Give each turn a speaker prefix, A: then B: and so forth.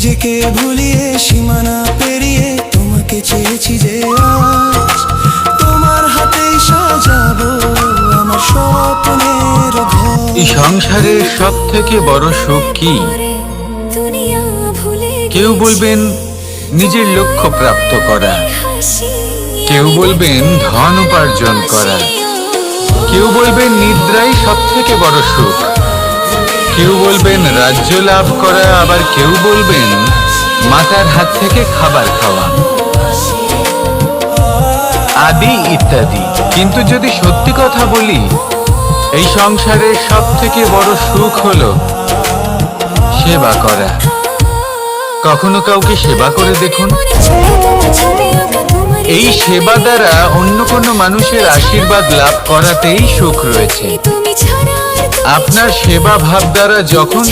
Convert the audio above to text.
A: নিজেকে ভুলিয়ে সীমানা পেরিয়ে তোমাকে চেয়েছি যে আজ তোমার হাতেই সাজাবো আমার স্বপ্নের ঘর।
B: এই সংসারের সব থেকে বড় সুখ কি? কেউ বলবেন নিজের লক্ষ্য প্রাপ্ত করা, কেউ বলবেন ধন উপার্জন করা, কেউ বলবেন নিদ্রাই সব থেকে বড় সুখ, কেউ বলবেন রাজ্য লাভ করা, আবার কেউ বলবেন মাতার হাত থেকে খাবার খাওয়া, আদি ইত্যাদি। কিন্তু যদি সত্যি কথা বলি, এই সংসারের সব থেকে বড় সুখ হলো সেবা করা। কখনো কাউকে সেবা করে দেখুন, এই সেবা দ্বারা অন্য কোনো মানুষের আশীর্বাদ লাভ করাতেই সুখ রয়েছে। আপনার সেবা ভাব দ্বারা যখন